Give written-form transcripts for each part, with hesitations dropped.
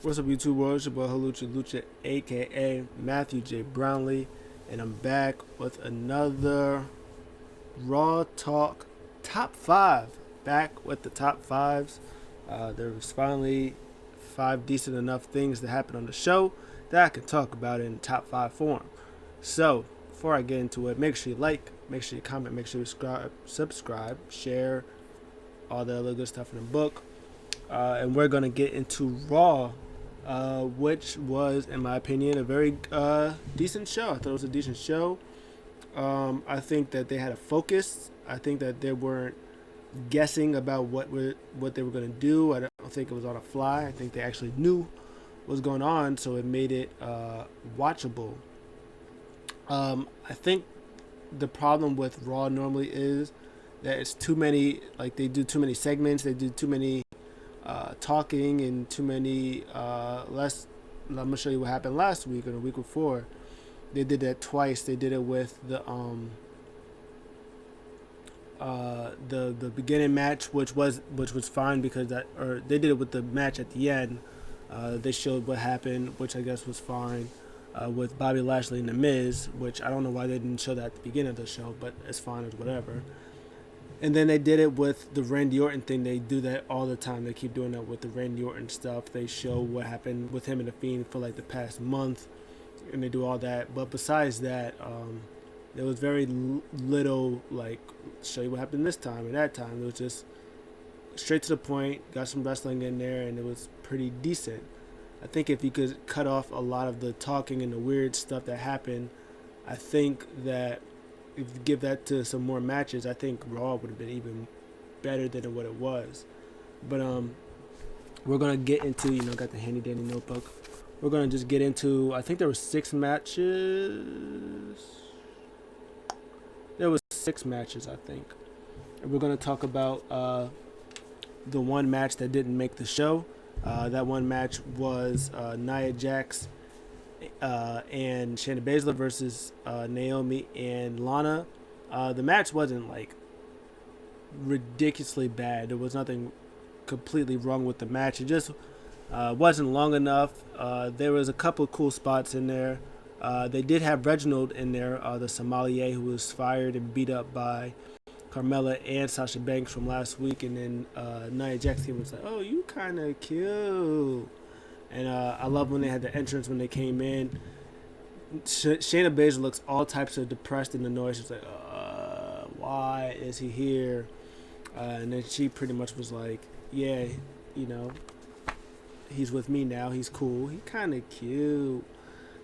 What's up, YouTube world? It's your boy Halucha Lucha, aka Matthew J. Brownlee, and I'm back with another Raw Talk Top 5. Back with the top fives. There was finally 5 decent enough things that happened on the show that I can talk about in top 5 form. So, before I get into it, make sure you like, make sure you comment, make sure you subscribe, share, all the other good stuff in the book. And we're going to get into Raw, which was, in my opinion, a very decent show. I thought it was a decent show. I think that they had a focus. I think that they weren't guessing about what they were going to do. I don't think it was on a fly. I think they actually knew what was going on, so it made it watchable. I think the problem with Raw normally is that it's too many, like they do too many segments, they do too many talking and too many less. I'm gonna show you what happened last week or the week before. They did that twice. They did it with the beginning match, which was fine because that, or they did it with the match at the end. They showed what happened, which I guess was fine. With Bobby Lashley and The Miz, which I don't know why they didn't show that at the beginning of the show, but it's fine, it's whatever. And then they did it with the Randy Orton thing. They do that all the time. They keep doing that with the Randy Orton stuff. They show what happened with him and The Fiend for like the past month, and they do all that. But besides that, there was very little like show you what happened this time and that time. It was just straight to the point. Got some wrestling in there, and it was pretty decent. I think if you could cut off a lot of the talking and the weird stuff that happened, I think that if you give that to some more matches, I think Raw would have been even better than what it was. But we're gonna get into, got the handy dandy notebook. We're gonna just get into. I think there were 6 matches. There was 6 matches, I think. And we're gonna talk about the one match that didn't make the show. That one match was Nia Jax and Shayna Baszler versus Naomi and Lana. The match wasn't like ridiculously bad. There was nothing completely wrong with the match. It just wasn't long enough. There was a couple of cool spots in there. They did have Reginald in there, the sommelier who was fired and beat up by Carmella and Sasha Banks from last week, and then Nia Jax was like, "Oh, you kind of cute," and I love when they had the entrance when they came in. Shayna Baszler looks all types of depressed and annoyed. She's like, "Why is he here?" And then she pretty much was like, "Yeah, you know, he's with me now. He's cool. He kind of cute."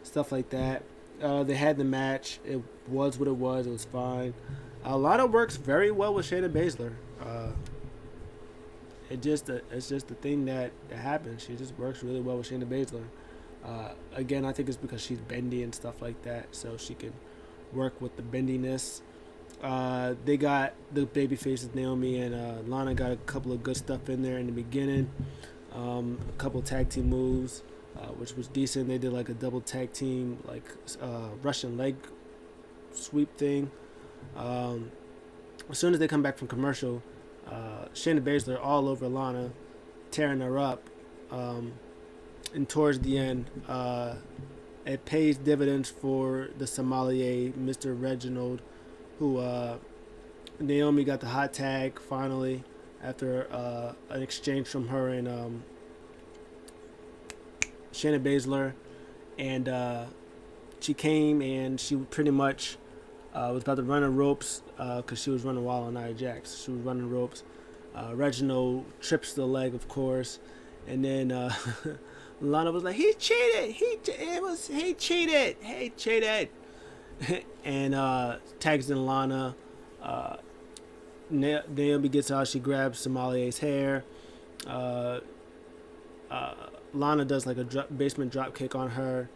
Stuff like that. They had the match. It was what it was. It was fine. Lana works very well with Shayna Baszler. It's just the thing that happens. She just works really well with Shayna Baszler. Again, I think it's because she's bendy and stuff like that, so she can work with the bendiness. They got the baby faces, Naomi and Lana got a couple of good stuff in there in the beginning. A couple tag team moves, which was decent. They did like a double tag team, like Russian leg sweep thing. As soon as they come back from commercial, Shayna Baszler all over Lana, tearing her up. And towards the end, it pays dividends for the sommelier, Mr. Reginald, who Naomi got the hot tag finally after an exchange from her and Shayna Baszler, and she came and she pretty much was about to run the ropes because she was running wild on Nia Jax. She was running ropes. Reginald trips the leg, of course, and then Lana was like, "He cheated. He cheated. He cheated," and tags in Lana. Naomi gets out. She grabs Somalier's hair. Lana does like a basement drop kick on her.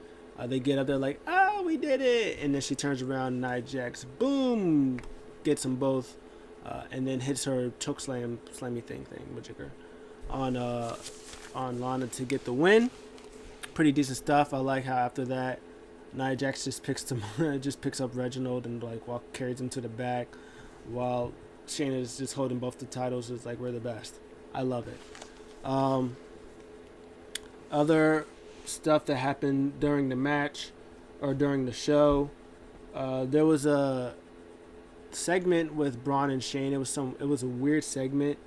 They get up there like, "Oh, we did it!" And then she turns around, and Nia Jax, boom, gets them both, and then hits her choke slammy thing, majigger, on Lana to get the win. Pretty decent stuff. I like how after that, Nia Jax just picks up Reginald and like carries him to the back, while Shayna is just holding both the titles. It's like, we're the best. I love it. Other stuff that happened during the match or during the show. There was a segment with Braun and Shane. It was a weird segment.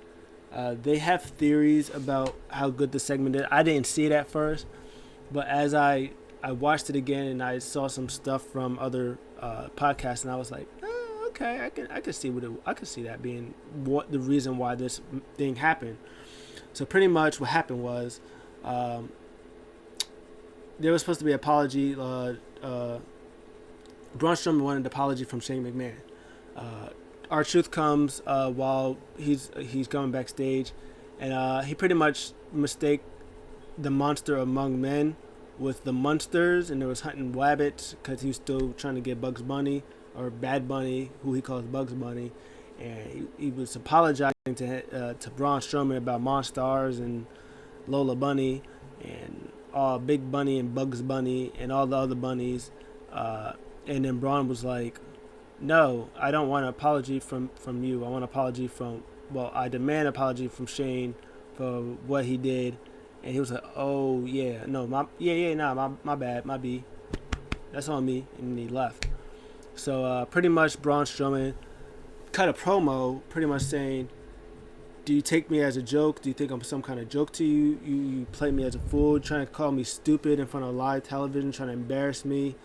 They have theories about how good the segment is. I didn't see it at first, but as I watched it again and I saw some stuff from other podcasts, and I was like, okay, I can see I could see that being what the reason why this thing happened. So pretty much what happened was, there was supposed to be an apology. Braun Strowman wanted an apology from Shane McMahon. R-Truth comes while he's going backstage, and he pretty much mistake the monster among men with the monsters, and there was hunting rabbits because he was still trying to get Bugs Bunny or Bad Bunny, who he calls Bugs Bunny, and he was apologizing to Braun Strowman about Monstars and Lola Bunny and Big Bunny and Bugs Bunny and all the other bunnies, and then Braun was like, no, I don't want an apology from you. I want an apology I demand an apology from Shane for what he did. And he was like, oh, yeah, no, my bad, my B. That's on me. And he left. So pretty much Braun Strowman cut a promo pretty much saying, do you take me as a joke? Do you think I'm some kind of joke to you? You play me as a fool, trying to call me stupid in front of live television, trying to embarrass me.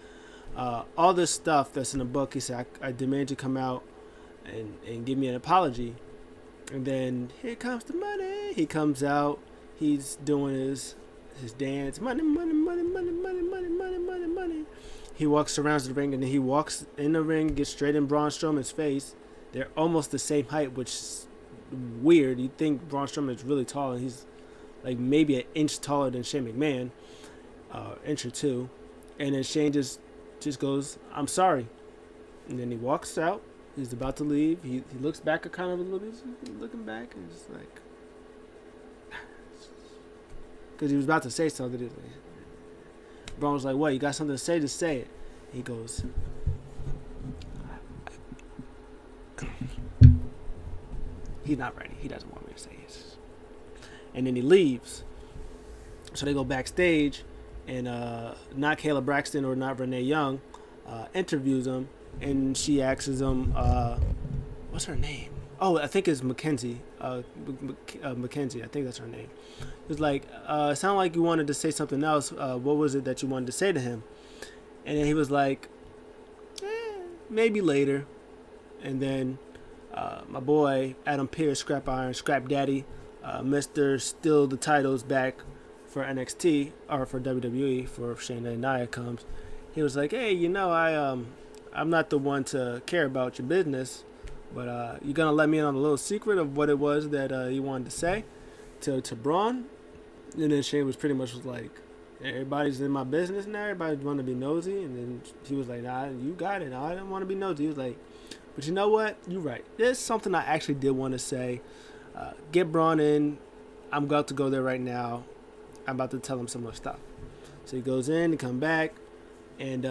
All this stuff that's in the book. He said, I demand you come out and give me an apology. And then here comes the money. He comes out. He's doing his dance. Money, money, money, money, money, money, money, money, money. He walks around the ring, and then he walks in the ring, gets straight in Braun Strowman's face. They're almost the same height, which is weird. You'd think Braun Strowman is really tall, and he's like maybe an inch taller than Shane McMahon, inch or two. And then Shane just goes, I'm sorry. And then he walks out. He's about to leave. He looks back kind of a little bit, looking back, and just like, because he was about to say something. Braun was like, what, you got something to say? Just say it. He goes, he's not ready. He doesn't want me to say it. And then he leaves. So they go backstage, and not Kayla Braxton or not Renee Young interviews him, and she asks him, what's her name? Oh, I think it's Mackenzie. Mackenzie, I think that's her name. It was like, it sounded like you wanted to say something else. What was it that you wanted to say to him? And then he was like, maybe later. And then my boy, Adam Pearce, Scrap Daddy, Mr. Still the titles back for NXT, or for WWE, for Shayna and Nia comes. He was like, hey, I'm not the one to care about your business, but you're going to let me in on a little secret of what it was that you wanted to say to Braun? And then Shane was pretty much like, everybody's in my business now. Everybody want to be nosy. And then he was like, nah, you got it. I didn't want to be nosy. He was like, but you know what? You're right. There's something I actually did want to say. Get Braun in. I'm about to go there right now. I'm about to tell him some more stuff. So he goes in, he comes back, and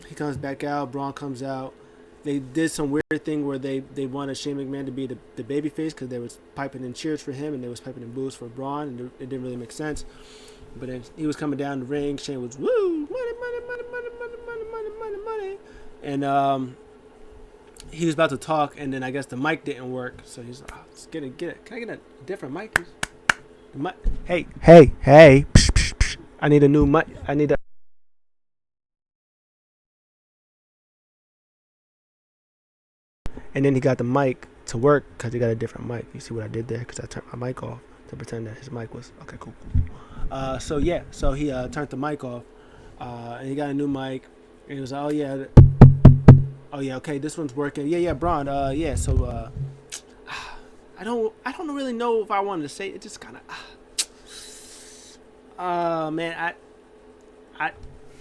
he comes back out. Braun comes out. They did some weird thing where they wanted Shane McMahon to be the babyface because they was piping in cheers for him and they was piping in boos for Braun, and it didn't really make sense. But then he was coming down the ring. Shane was, woo, money, money, money, money, money, money, money, money, money. And he was about to talk, and then I guess the mic didn't work. So he's like, let's get it. Can I get a different mic? The mic. Hey. Psh, psh, psh. I need a new mic. And then he got the mic to work because he got a different mic. You see what I did there? Because I turned my mic off to pretend that his mic was okay. Cool. So he turned the mic off, and he got a new mic. And he was like, oh yeah, okay, this one's working. Yeah, Braun. So I don't really know if I wanted to say it. Just kind of, man, I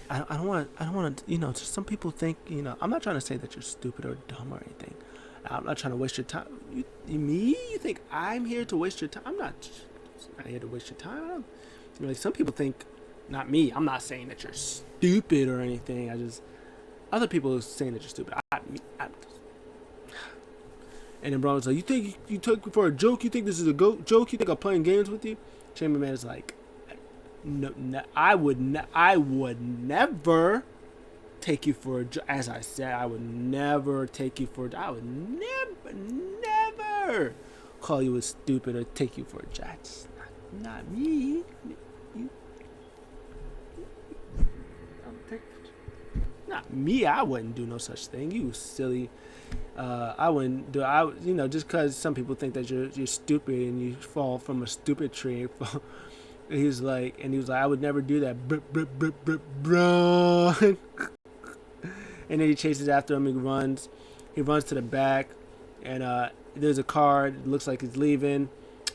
don't want to. Just some people think. I'm not trying to say that you're stupid or dumb or anything. I'm not trying to waste your time. You think I'm here to waste your time? I'm not here to waste your time. Some people think, not me. I'm not saying that you're stupid or anything. Other people are saying that you're stupid. And then Braun was like, you think you took me for a joke? You think this is a joke? You think I'm playing games with you? Shane McMahon is like, No, I would never take you for a joke. As I said, I would never take you for a joke. I would never call you a stupid or take you for a joke. Not me. You, not me. I wouldn't do no such thing. You silly. I wouldn't do. Just because some people think that you're stupid and you fall from a stupid tree. He was like, I would never do that. Braun. And then he chases after him. He runs to the back, and there's a car. It looks like he's leaving.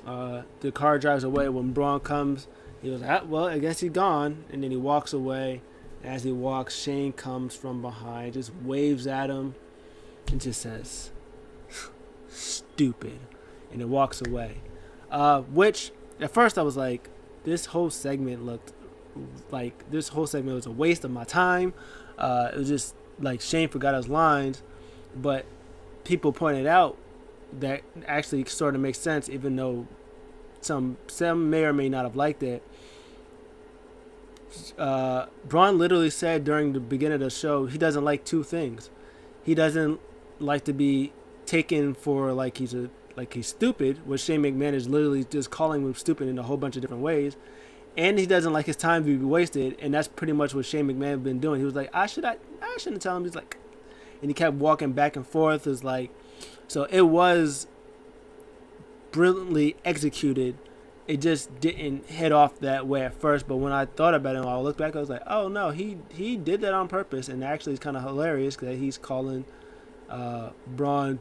The car drives away. When Braun comes, he was like, well, I guess he's gone. And then he walks away. And as he walks, Shane comes from behind, just waves at him, and just says, "Stupid," and it walks away. Which at first I was like, this whole segment was a waste of my time. It was just like Shane forgot his lines, but people pointed out that actually sort of makes sense, even though some may or may not have liked it. Braun literally said during the beginning of the show he doesn't like two things. He doesn't like to be taken for like he's stupid, which Shane McMahon is literally just calling him stupid in a whole bunch of different ways. And he doesn't like his time to be wasted, and that's pretty much what Shane McMahon has been doing. He was like, I shouldn't tell him. He's like, and he kept walking back and forth. It was like, so it was brilliantly executed. It just didn't hit off that way at first, but when I thought about it, when I looked back, I was like, oh no, he did that on purpose, and actually it's kind of hilarious that he's calling Braun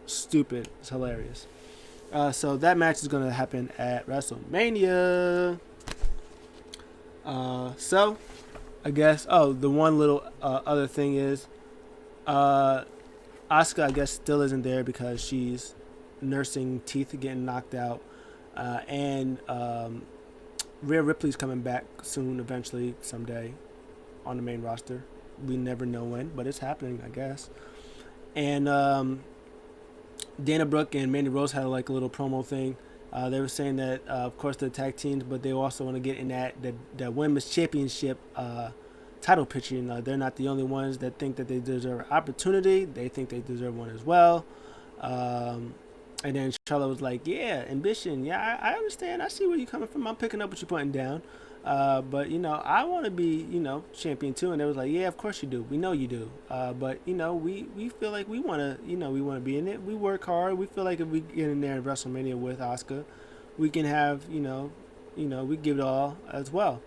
stupid. It's hilarious. So that match is going to happen at WrestleMania. So I guess, the one little other thing is Asuka, I guess, still isn't there because she's nursing teeth getting knocked out. And Rhea Ripley's coming back soon, eventually, someday, on the main roster. We never know when, but it's happening, I guess. And Dana Brooke and Mandy Rose had like a little promo thing. They were saying that, of course, they're tag teams, but they also want to get in that women's championship title picture. They're not the only ones that think that they deserve an opportunity. They think they deserve one as well. And then Charlotte was like, yeah, ambition. Yeah, I understand. I see where you're coming from. I'm picking up what you're putting down. But, I want to be, champion too. And they was like, yeah, of course you do. We know you do. But, we feel like we want to be in it. We work hard. We feel like if we get in there in WrestleMania with Asuka, we can have, we give it all as well.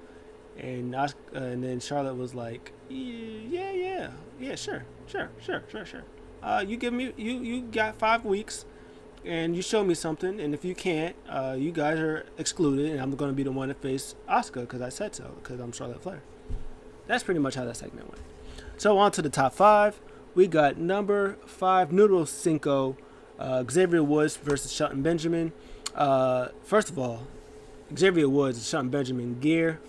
And and then Charlotte was like, yeah, sure. You give me, you got 5 weeks. And you show me something, and if you can't, you guys are excluded, and I'm going to be the one to face Asuka because I said so, because I'm Charlotte Flair. That's pretty much how that segment went. So on to the top 5. We got number 5, Noodle Cinco, Xavier Woods versus Shelton Benjamin. First of all, Xavier Woods and Shelton Benjamin gear,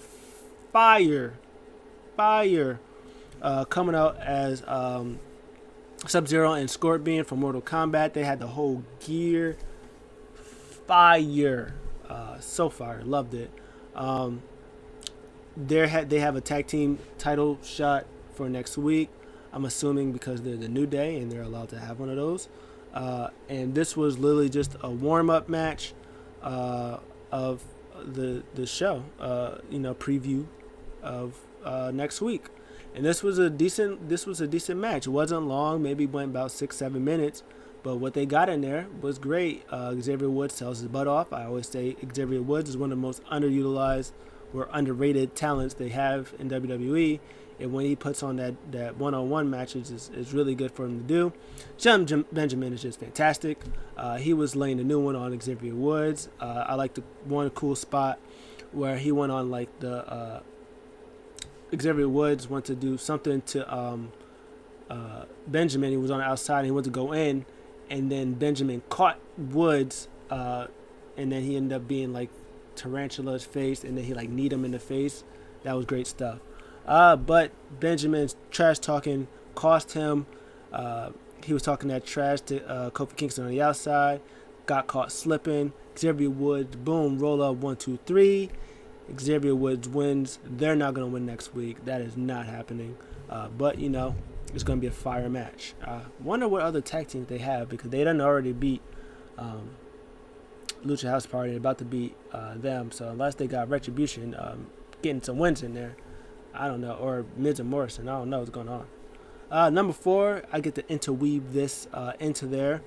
fire. Coming out as Sub-Zero and Scorpion from Mortal Kombat. They had the whole gear. Fire. So fire. Loved it. They have a tag team title shot for next week. I'm assuming because they're the New Day and they're allowed to have one of those. And this was literally just a warm-up match of the show. Preview of next week. And this was a decent match. It wasn't long, maybe went about 6-7 minutes, but what they got in there was great. Xavier Woods sells his butt off. I always say Xavier Woods is one of the most underutilized or underrated talents they have in WWE, and when he puts on that one-on-one matches is really good for him to do. Shelton Benjamin is just fantastic. He was laying a new one on Xavier Woods. I like the one cool spot where he went on like the Xavier Woods went to do something to Benjamin. He was on the outside and he went to go in, and then Benjamin caught Woods, and then he ended up being like Tarantula's face, and then he like kneed him in the face. That was great stuff. But Benjamin's trash talking cost him. He was talking that trash to Kofi Kingston on the outside, got caught slipping. Xavier Woods, boom, roll up 1, 2, 3. Xavier Woods wins. They're not going to win next week. That is not happening. But, it's going to be a fire match. Wonder what other tag teams they have, because they done already beat Lucha House Party. They're about to beat them. So unless they got Retribution getting some wins in there, I don't know. Or Miz and Morrison. I don't know what's going on. Number 4, I get to interweave this into there.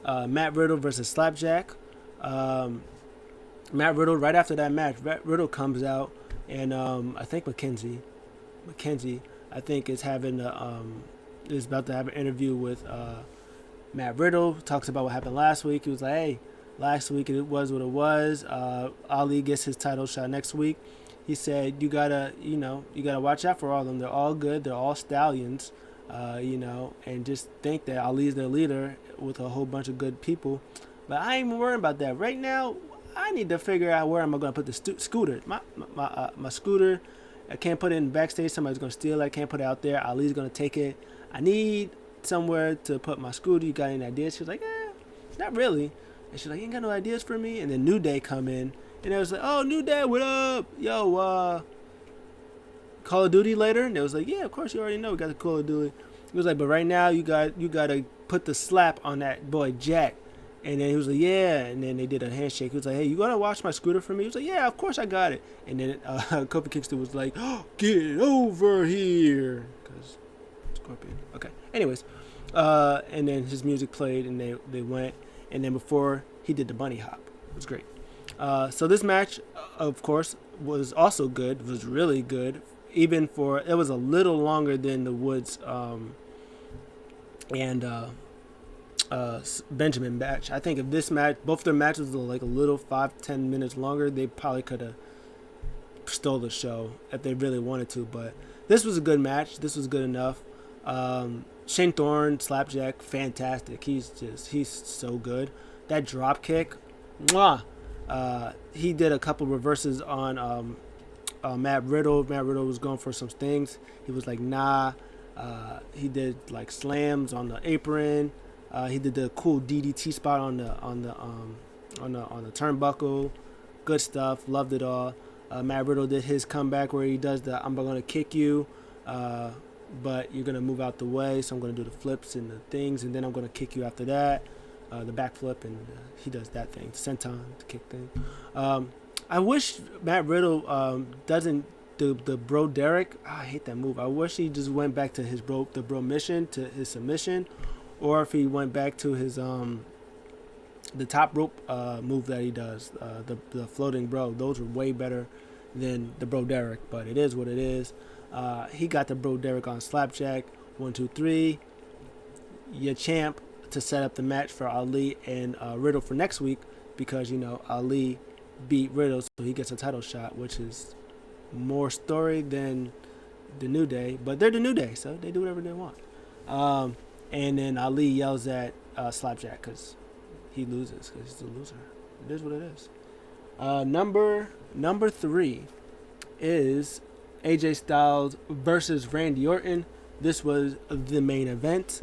Matt Riddle versus Slapjack. Matt Riddle, right after that match, Riddle comes out, and I think Mackenzie, I think is is about to have an interview with Matt Riddle. Talks about what happened last week. He was like, "Hey, last week it was what it was. Ali gets his title shot next week." He said, "You gotta watch out for all of them. They're all good. They're all stallions, and just think that Ali's their leader with a whole bunch of good people. But I ain't even worrying about that right now. I need to figure out where I'm going to put the scooter. My scooter, I can't put it in backstage. Somebody's going to steal it. I can't put it out there. Ali's going to take it. I need somewhere to put my scooter. You got any ideas?" She was like, not really. And she's like, "You ain't got no ideas for me?" And then New Day come in. And it was like, "Oh, New Day, what up? Yo, Call of Duty later?" And it was like, "Yeah, of course, you already know we got the Call of Duty." He was like, "But right now, you got to put the slap on that boy, Jack." And then he was like, "Yeah." And then they did a handshake. He was like, "Hey, you going to wash my scooter for me?" He was like, "Yeah, of course I got it." And then Kofi Kingston was like, "Oh, get over here." Because Scorpion. Okay. Anyways. And then his music played, and they went. And then before, he did the bunny hop. It was great. So this match, of course, was also good. Was really good. Even for, it was a little longer than the Woods and Benjamin match. I think if this match, both their matches were like a little 5-10 minutes longer, they probably could have stole the show if they really wanted to. But this was a good match. This was good enough. Shane Thorne, Slapjack, fantastic. He's so good. That drop kick, mwah. He did a couple reverses on Matt Riddle. Matt Riddle was going for some things. He was like, nah. He did like slams on the apron. He did the cool DDT spot on the turnbuckle. Good stuff. Loved it all. Matt Riddle did his comeback where he does the "I'm gonna kick you, but you're gonna move out the way, so I'm gonna do the flips and the things, and then I'm gonna kick you after that." The backflip, and he does that thing, the senton, the kick thing. I wish Matt Riddle doesn't the bro Derek. I hate that move. I wish he just went back to the bro mission, to his submission, or if he went back to his the top rope move that he does, the floating bro. Those were way better than the bro Derek, but it is what it is. He got the bro Derek on Slapjack. 1, 2, 3. Your champ, to set up the match for Ali and Riddle for next week, because Ali beat Riddle, so he gets a title shot, which is more story than the New Day, but they're the New Day, so they do whatever they want. And then Ali yells at Slapjack because he loses, because he's a loser. It is what it is. Number 3 is AJ Styles versus Randy Orton. This was the main event.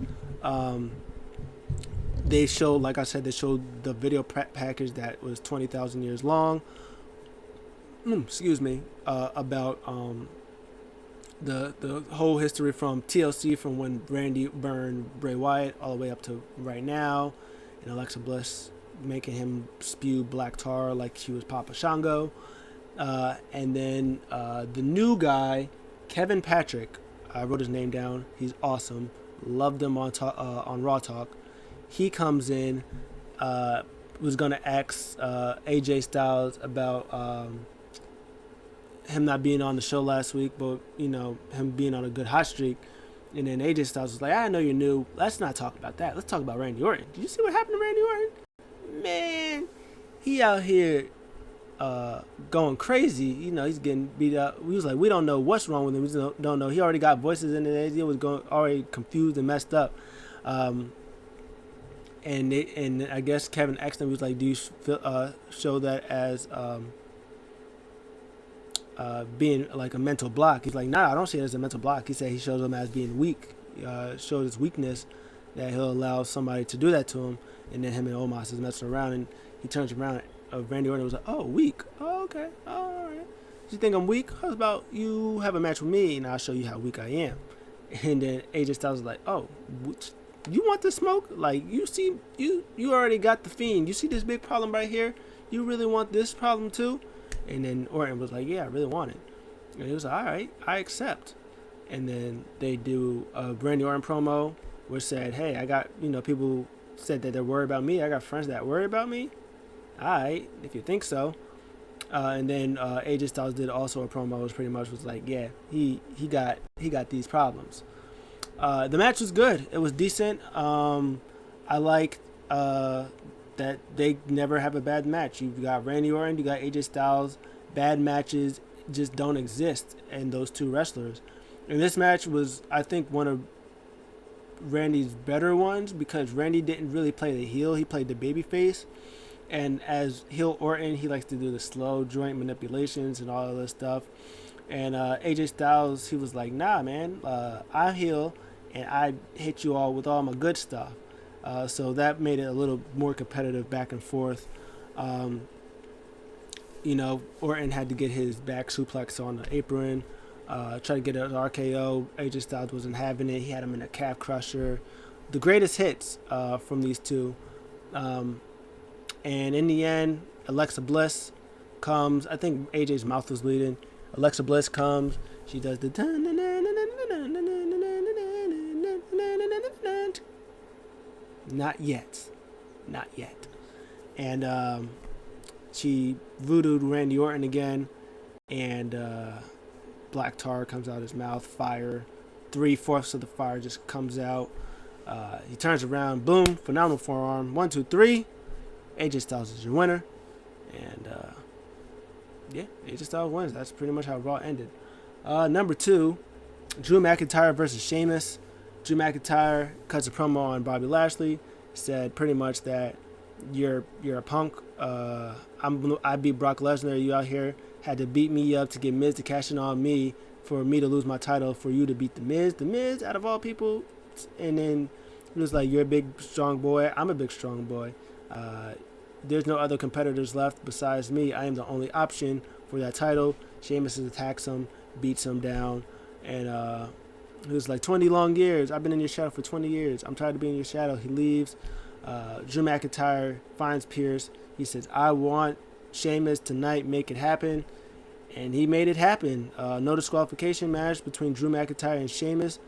They showed, like I said, the video package that was 20,000 years long. Excuse me. About the whole history from TLC, from when Randy burned Bray Wyatt all the way up to right now, and Alexa Bliss making him spew black tar like she was Papa Shango. And then the new guy, Kevin Patrick. I wrote his name down. He's awesome. Loved him on Raw Talk. He comes in, was going to ask AJ Styles about him not being on the show last week, but, him being on a good hot streak. And then AJ Styles was like, "I know you're new. Let's not talk about that. Let's talk about Randy Orton. Did you see what happened to Randy Orton? Man, he out here going crazy. He's getting beat up." We was like, we don't know what's wrong with him. We just don't know. He already got voices in it. He was already confused and messed up. And I guess Kevin asked him, he was like, "Do you show that as being like a mental block?" He's like, "Nah, I don't see it as a mental block." He said he shows him as being weak. Shows his weakness, that he'll allow somebody to do that to him. And then him and Omos is messing around, and he turns around. Randy Orton was like, "Oh, weak. Oh, okay. Oh, all right." You think I'm weak? How about you have a match with me and I'll show you how weak I am? And then AJ Styles was like, oh, you want the smoke? Like, you see, you already got the Fiend. You see this big problem right here? You really want this problem too? And then Orton was like, yeah, I really want it. And he was like, all right, I accept. And then they do a Randy Orton promo which said, hey, I got, people said that they're worried about me. I got friends that worry about me. All right, if you think so. And then AJ Styles did also a promo, which pretty much was like, yeah, he got these problems. The match was good. It was decent. I liked that they never have a bad match. You got Randy Orton, you got AJ Styles. Bad matches just don't exist in those two wrestlers. And this match was, I think, one of Randy's better ones because Randy didn't really play the heel. He played the babyface. And as heel Orton, he likes to do the slow joint manipulations and all of this stuff. And AJ Styles, he was like, nah, man, I heel and I hit you all with all my good stuff. So that made it a little more competitive back and forth. Orton had to get his back suplex on the apron, try to get an RKO. AJ Styles wasn't having it. He had him in a calf crusher. The greatest hits from these two. And in the end, Alexa Bliss comes. I think AJ's mouth was bleeding. Alexa Bliss comes. She does the not yet. And she voodooed Randy Orton again. And black tar comes out of his mouth. Fire. 3/4 of the fire just comes out. He turns around. Boom. Phenomenal forearm. 1, 2, 3. AJ Styles is your winner. And, AJ Styles wins. That's pretty much how Raw ended. Number 2, Drew McIntyre versus Sheamus. Drew McIntyre cuts a promo on Bobby Lashley. Said pretty much that you're a punk. I beat Brock Lesnar. You out here had to beat me up to get Miz to cash in on me for me to lose my title for you to beat The Miz. The Miz, out of all people. And then it was like, you're a big, strong boy. I'm a big, strong boy. There's no other competitors left besides me. I am the only option for that title. Sheamus attacks him, beats him down, and he was like, 20 long years. I've been in your shadow for 20 years. I'm tired of being in your shadow. He leaves. Drew McIntyre finds Pierce. He says, I want Sheamus tonight. Make it happen. And he made it happen. No disqualification match between Drew McIntyre and Sheamus.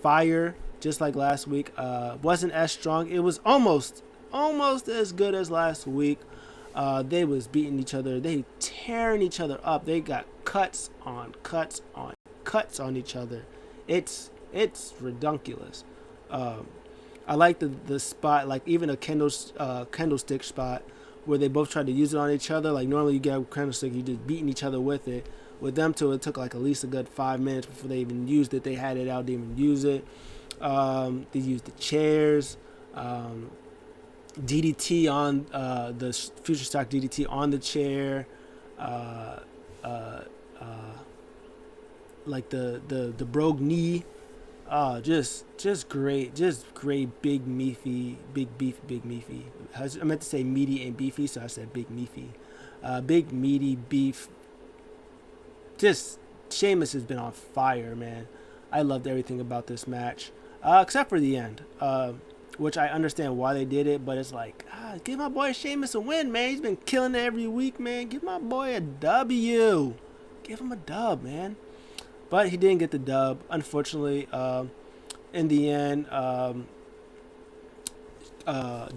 Fire, just like last week. Wasn't as strong. It was almost as good as last week. They was beating each other. They tearing each other up. They got cuts on each other. It's redunculous. I like the spot, like even a candlestick spot where they both tried to use it on each other. Like normally you get a candlestick, you just beating each other with it. With them two, it took like at least a good 5 minutes before they even used it. They had it out, didn't even use it. They used the chairs. DDT on the Future Stock DDT on the chair, like the brogue knee, just great, big meaty. I meant to say meaty and beefy, so I said big meaty, big meaty beef. Just Sheamus has been on fire, man. I loved everything about this match, except for the end. Which I understand why they did it, but it's like, give my boy Sheamus a win, man. He's been killing it every week, man. Give my boy a W. Give him a dub, man. But he didn't get the dub, unfortunately. In the end,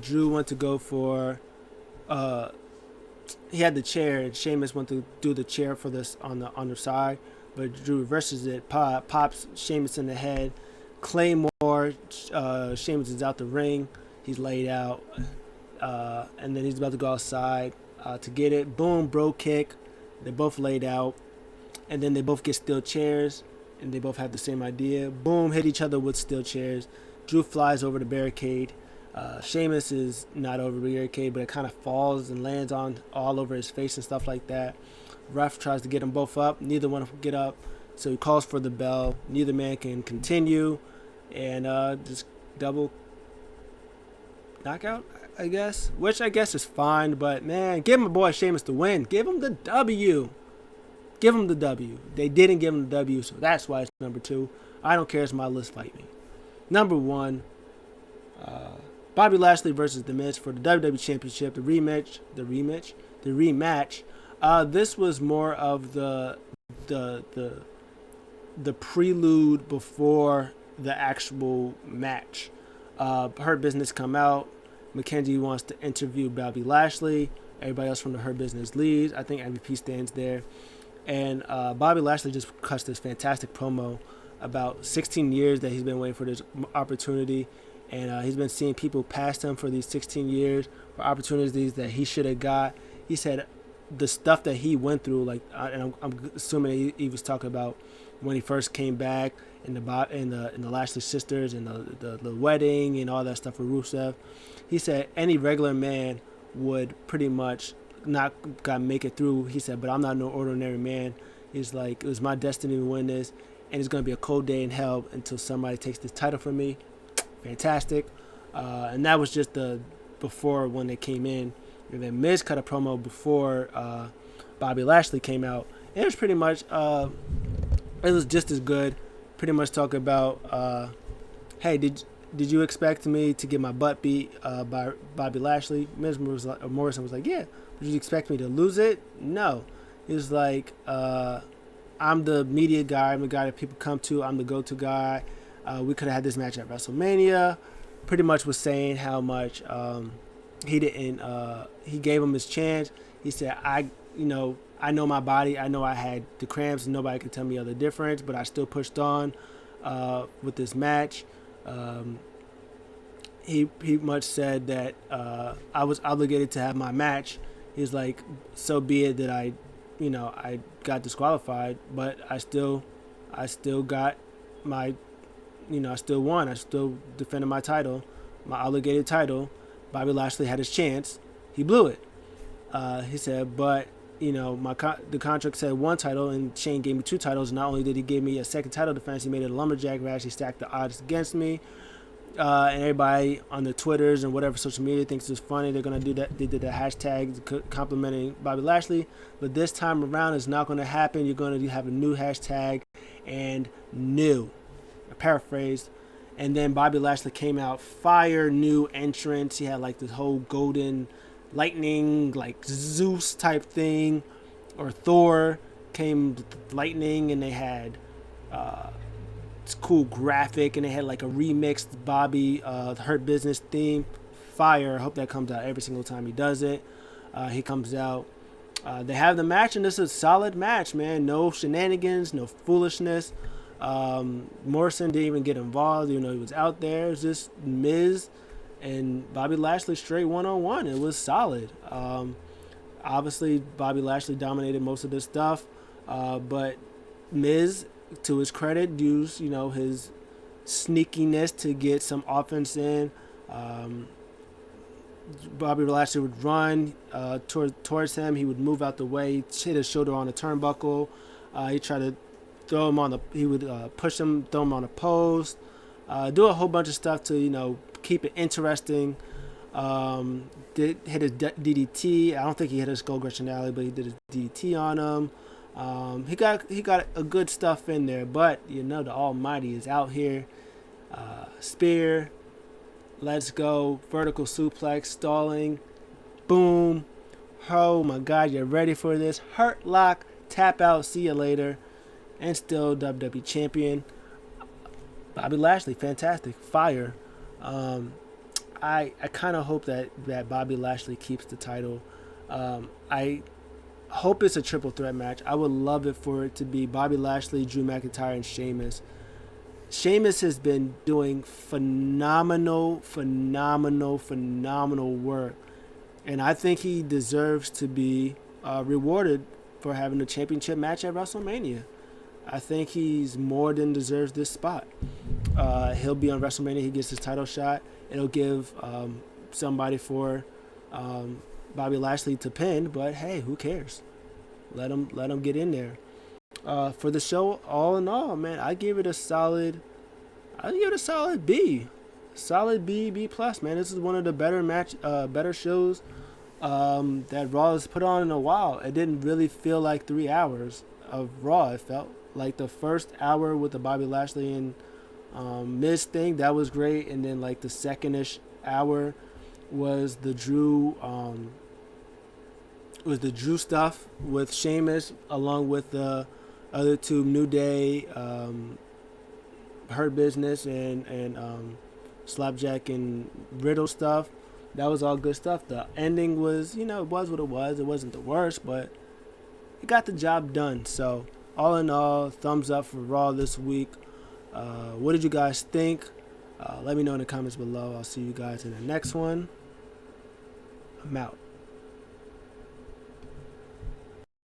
Drew went to go for... he had the chair, and Sheamus went to do the chair for this on the side, but Drew reverses it, pops Sheamus in the head. Claymore, Sheamus is out the ring. He's laid out, and then he's about to go outside to get it. Boom, bro kick. They're both laid out, and then they both get steel chairs, and they both have the same idea. Boom, hit each other with steel chairs. Drew flies over the barricade. Sheamus is not over the barricade, but it kind of falls and lands on all over his face and stuff like that. Ref tries to get them both up. Neither one can get up. So he calls for the bell. Neither man can continue. And just double knockout, I guess. Which I guess is fine. But, man, give my boy Sheamus the win. Give him the W. Give him the W. They didn't give him the W, so that's why it's number 2. I don't care. It's my list. Fight me. Number 1, Bobby Lashley versus The Miz for the WWE Championship. The rematch. This was more of the prelude before the actual match. Hurt Business come out. Mackenzie wants to interview Bobby Lashley. Everybody else from the Hurt Business leaves. I think MVP stands there. And Bobby Lashley just cuts this fantastic promo about 16 years that he's been waiting for this opportunity. And he's been seeing people past him for these 16 years for opportunities that he should have got. He said the stuff that he went through, like, and I'm assuming he was talking about when he first came back and the Lashley sisters and the wedding and all that stuff with Rusev. He said any regular man would pretty much not make it through. He said, but I'm not no ordinary man. He's like, it was my destiny to win this, and it's going to be a cold day in hell until somebody takes this title from me. Fantastic. And that was just before when they came in. And then Miz cut a promo before Bobby Lashley came out. And it was pretty much, it was just as good. Pretty much talk about, hey, did you expect me to get my butt beat by Bobby Lashley? Morrison was like, yeah. Did you expect me to lose it? No. He was like, I'm the media guy. I'm the guy that people come to. I'm the go-to guy. We could have had this match at WrestleMania. Pretty much was saying how much he didn't. He gave him his chance. He said, I know my body. I know I had the cramps, and nobody could tell me other difference. But I still pushed on with this match. He much said that I was obligated to have my match. He's like, so be it that I got disqualified, but I still got my, I still won. I still defended my title, my obligated title. Bobby Lashley had his chance. He blew it. He said, but, the contract said 1 title, and Shane gave me 2 titles. Not only did he give me a second title defense, he made it a lumberjack match. He stacked the odds against me. And everybody on the Twitters and whatever social media thinks it's funny. They're going to do that. They did the hashtag complimenting Bobby Lashley. But this time around, it's not going to happen. You're going to have a new hashtag and new. I paraphrased. And then Bobby Lashley came out, fire, new entrance. He had like this whole golden lightning, like Zeus type thing. Or Thor came with lightning, and they had cool graphic, and they had like a remixed Bobby Hurt Business theme. Fire. I hope that comes out every single time he does it. He comes out. They have the match, and this is a solid match, man. No shenanigans, no foolishness. Morrison didn't even get involved, he was out there. It was just Miz and Bobby Lashley straight one-on-one. It was solid. Obviously, Bobby Lashley dominated most of this stuff, but Miz, to his credit, used his sneakiness to get some offense in. Bobby Lashley would run towards him. He would move out the way, hit his shoulder on a turnbuckle. He tried to throw him on he would push him, throw him on a post, do a whole bunch of stuff to keep it interesting. Did hit his DDT. I don't think he hit his Skull Crushing Alley, but he did his DDT on him. He got a good stuff in there, but the Almighty is out here. Spear, let's go, vertical suplex, stalling, boom. Oh my God, you're ready for this? Hurt Lock, tap out, see you later, and still WWE Champion. Bobby Lashley, fantastic, fire. I kind of hope that Bobby Lashley keeps the title. I hope it's a triple threat match. I would love it for it to be Bobby Lashley, Drew McIntyre, and Sheamus. Sheamus has been doing phenomenal work, and I think he deserves to be rewarded for having a championship match at WrestleMania. I think he's more than deserves this spot. He'll be on WrestleMania. He gets his title shot. It'll give somebody for Bobby Lashley to pin, but hey, who cares? Let him get in there. For the show, all in all, man, I give it a solid B. Solid B plus, man. This is one of the better shows that Raw has put on in a while. It didn't really feel like 3 hours. of Raw. It felt like the first hour with the Bobby Lashley and Miz thing, that was great, and then like the second-ish hour was the Drew stuff with Sheamus, along with the other two, New Day, Hurt Business, and Slapjack and Riddle stuff. That was all good stuff. The ending was, it was what it was. It wasn't the worst, but it got the job done. So all in all, thumbs up for Raw this week. What did you guys think? Let me know in the comments below. I'll see you guys in the next one. I'm out.